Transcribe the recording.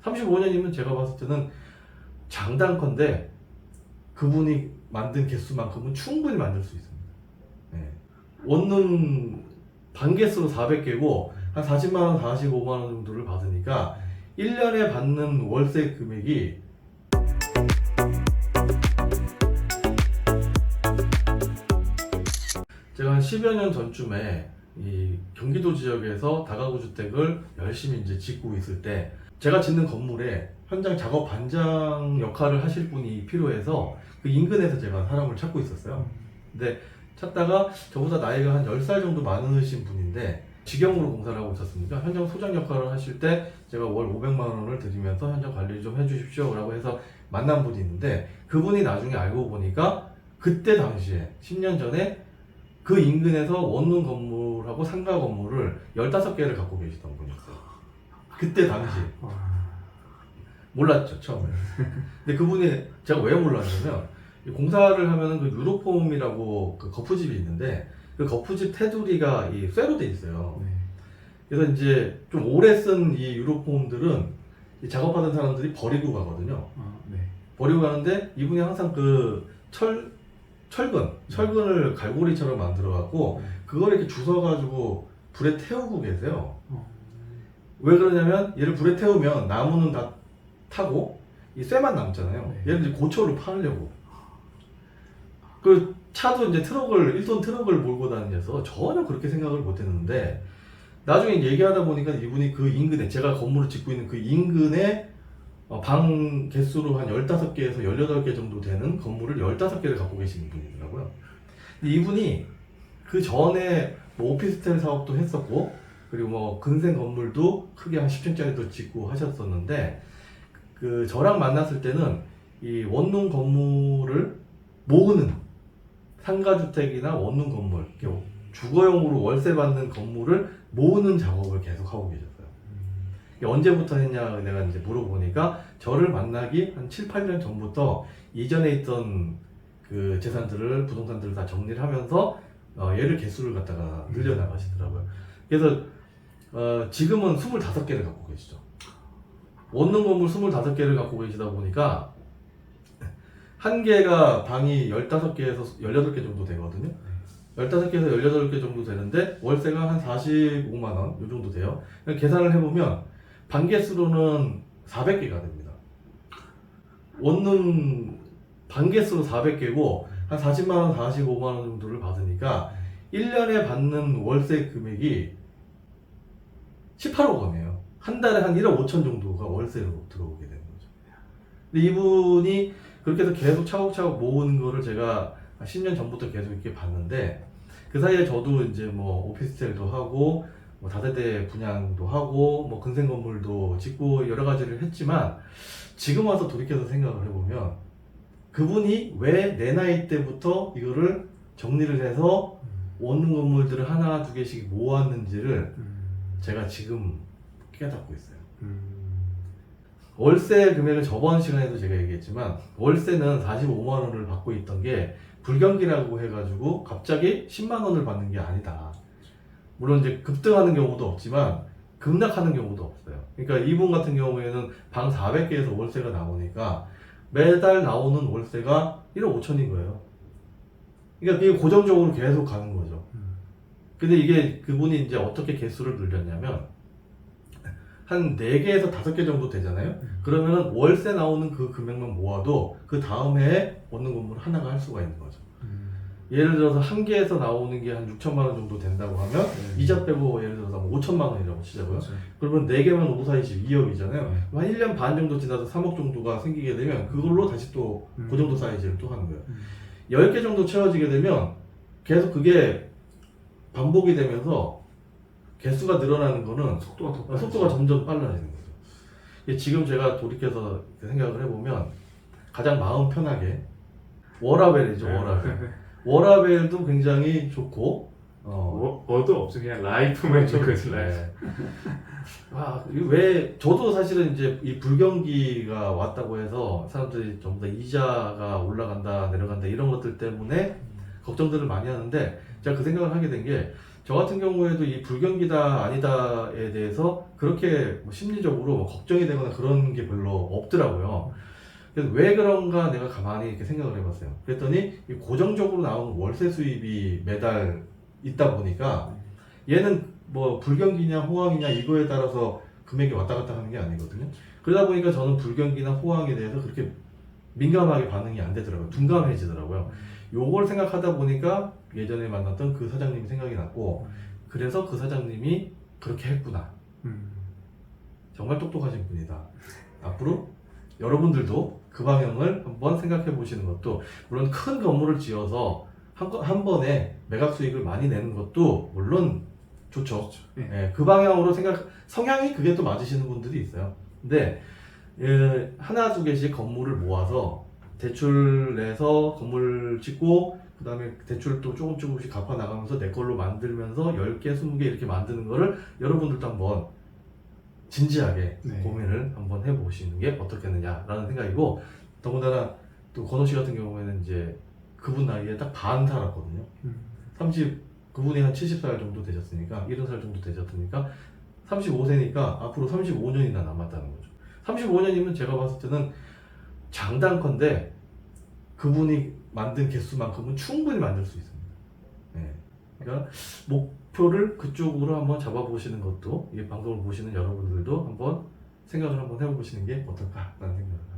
35년이면 제가 봤을 때는 장단컨대 그분이 만든 개수만큼은 충분히 만들 수 있습니다. 네. 원룸 반개수로 400개고 한 40만원, 45만원 정도를 받으니까 1년에 받는 월세 금액이 제가 한 10여 년 전쯤에 이 경기도 지역에서 다가구 주택을 열심히 이제 짓고 있을 때 제가 짓는 건물에 현장 작업 반장 역할을 하실 분이 필요해서 그 인근에서 제가 사람을 찾고 있었어요. 근데 찾다가 저보다 나이가 한 10살 정도 많으신 분인데 직영으로 공사를 하고 있었으니까 현장 소장 역할을 하실 때 제가 월 500만 원을 드리면서 현장 관리 좀 해주십시오 라고 해서 만난 분이 있는데 그분이 나중에 알고 보니까 그때 당시에 10년 전에 그 인근에서 원룸 건물하고 상가 건물을 15개를 갖고 계시던 분이었어요. 그때 당시 몰랐죠 처음에. 근데 그분이 제가 왜 몰랐냐면 공사를 하면은 그 유로폼이라고 그 거푸집이 있는데 그 거푸집 테두리가 이 쇠로 돼 있어요. 네. 그래서 이제 좀 오래 쓴 이 유로폼들은 이 작업하던 사람들이 버리고 가거든요. 네. 버리고 가는데 이분이 항상 그 철근을 갈고리처럼 만들어 갖고 그걸 이렇게 주워 가지고 불에 태우고 계세요. 왜 그러냐면 얘를 불에 태우면 나무는 다 타고 이 쇠만 남잖아요. 네. 얘를 이제 고철로 팔려고. 그 차도 이제 1톤 트럭을 몰고 다니면서 전혀 그렇게 생각을 못 했는데 나중에 얘기하다 보니까 이분이 그 인근에 제가 건물을 짓고 있는 그 인근에 방 개수로 한 15개에서 18개 정도 되는 건물을 15개를 갖고 계시는 분이더라고요. 근데 이분이 그 전에 뭐 오피스텔 사업도 했었고 그리고 뭐 근생 건물도 크게 한 10층짜리도 짓고 하셨었는데 그 저랑 만났을 때는 이 원룸 건물을 모으는 상가주택이나 원룸 건물 주거용으로 월세 받는 건물을 모으는 작업을 계속 하고 계셨어요. 언제부터 했냐 내가 이제 물어보니까 저를 만나기 한 7, 8년 전부터 이전에 있던 그 재산들을 부동산들을 다 정리를 하면서 얘를 개수를 갖다가 늘려나가시더라고요. 그래서 지금은 25개를 갖고 계시죠. 원룸 건물 25개를 갖고 계시다 보니까 한 개가 방이 15개에서 18개 정도 되거든요. 15개에서 18개 정도 되는데 월세가 한 45만 원 요 정도 돼요. 계산을 해보면 반개수로는 400개가 됩니다. 원룸 반개수로 400개고 한 40만 원, 45만 원 정도를 받으니까 1년에 받는 월세 금액이 18억 원이에요. 한 달에 한 1억 5천 정도가 월세로 들어오게 되는 거죠. 근데 이분이 그렇게 해서 계속 차곡차곡 모으는 거를 제가 10년 전부터 계속 이렇게 봤는데 그 사이에 저도 이제 뭐 오피스텔도 하고 뭐 다세대 분양도 하고 뭐 근생 건물도 짓고 여러 가지를 했지만 지금 와서 돌이켜서 생각을 해보면 그분이 왜 내 나이 때부터 이거를 정리를 해서 원룸 건물들을 하나 두 개씩 모았는지를 제가 지금 깨닫고 있어요. 월세 금액을 저번 시간에도 제가 얘기했지만 월세는 45만 원을 받고 있던 게 불경기라고 해가지고 갑자기 10만 원을 받는 게 아니다. 물론 이제 급등하는 경우도 없지만 급락하는 경우도 없어요. 그러니까 이분 같은 경우에는 방 400개에서 월세가 나오니까 매달 나오는 월세가 1억 5천인 거예요. 그러니까 그게 고정적으로 계속 가는 거죠. 근데 이게 그분이 이제 어떻게 개수를 늘렸냐면 한 4개에서 5개 정도 되잖아요. 그러면은 월세 나오는 그 금액만 모아도 그 다음 해에 원룸 건물 하나가 할 수가 있는 거죠. 예를 들어서 한 개에서 나오는 게 한 6천만 원 정도 된다고 하면 이자 빼고 예를 들어서 5천만 원이라고 치자고요. 그렇죠. 그러면 4개면 5, 4, 20, 2억이잖아요. 한 1년 반 정도 지나서 3억 정도가 생기게 되면 그걸로 다시 또 그 정도 사이즈를 또 하는 거예요. 10개 정도 채워지게 되면 계속 그게 반복이 되면서 개수가 늘어나는 거는 속도가 점점 빨라지는 거죠. 지금 제가 돌이켜서 생각을 해보면 가장 마음 편하게 워라벨이죠. 워라벨도 굉장히 좋고 워도 없어 그냥 라이프만 좀 거지. 네. 왜 저도 사실은 이제 이 불경기가 왔다고 해서 사람들이 전부 다 이자가 올라간다 내려간다 이런 것들 때문에 걱정들을 많이 하는데 제가 그 생각을 하게 된 게 저 같은 경우에도 이 불경기다 아니다에 대해서 그렇게 뭐 심리적으로 뭐 걱정이 되거나 그런 게 별로 없더라고요. 그래서 왜 그런가 내가 가만히 이렇게 생각을 해봤어요. 그랬더니 이 고정적으로 나오는 월세 수입이 매달 있다 보니까 얘는 뭐 불경기냐 호황이냐 이거에 따라서 금액이 왔다 갔다 하는 게 아니거든요. 그러다 보니까 저는 불경기나 호황에 대해서 그렇게 민감하게 반응이 안 되더라고요. 둔감해지더라고요. 요걸 생각하다 보니까 예전에 만났던 그 사장님이 생각이 났고, 그래서 그 사장님이 그렇게 했구나. 정말 똑똑하신 분이다. 앞으로 여러분들도 그 방향을 한번 생각해 보시는 것도, 물론 큰 건물을 지어서 한 번에 매각 수익을 많이 내는 것도 물론 좋죠. 예, 그 방향으로 성향이 그게 또 맞으시는 분들이 있어요. 근데 하나 두 개씩 건물을 모아서 대출 내서 건물 짓고 그 다음에 대출 또 조금씩 갚아 나가면서 내 걸로 만들면서 10개, 20개 이렇게 만드는 거를 여러분들도 한번 진지하게 네. 고민을 한번 해보시는 게 어떻겠느냐라는 생각이고, 더군다나 또 건호 씨 같은 경우에는 이제 그분 나이에 딱 반 살았거든요. 30, 그분이 한 70살 정도 되셨으니까, 70살 정도 되셨으니까 35세니까 앞으로 35년이나 남았다는 거죠. 35년이면 제가 봤을 때는 장단컨대 그분이 만든 개수만큼은 충분히 만들 수 있습니다. 네. 그러니까 목표를 그쪽으로 한번 잡아보시는 것도, 이 방송을 보시는 여러분들도 한번 생각을 한번 해보시는 게 어떨까라는 생각을 합니다.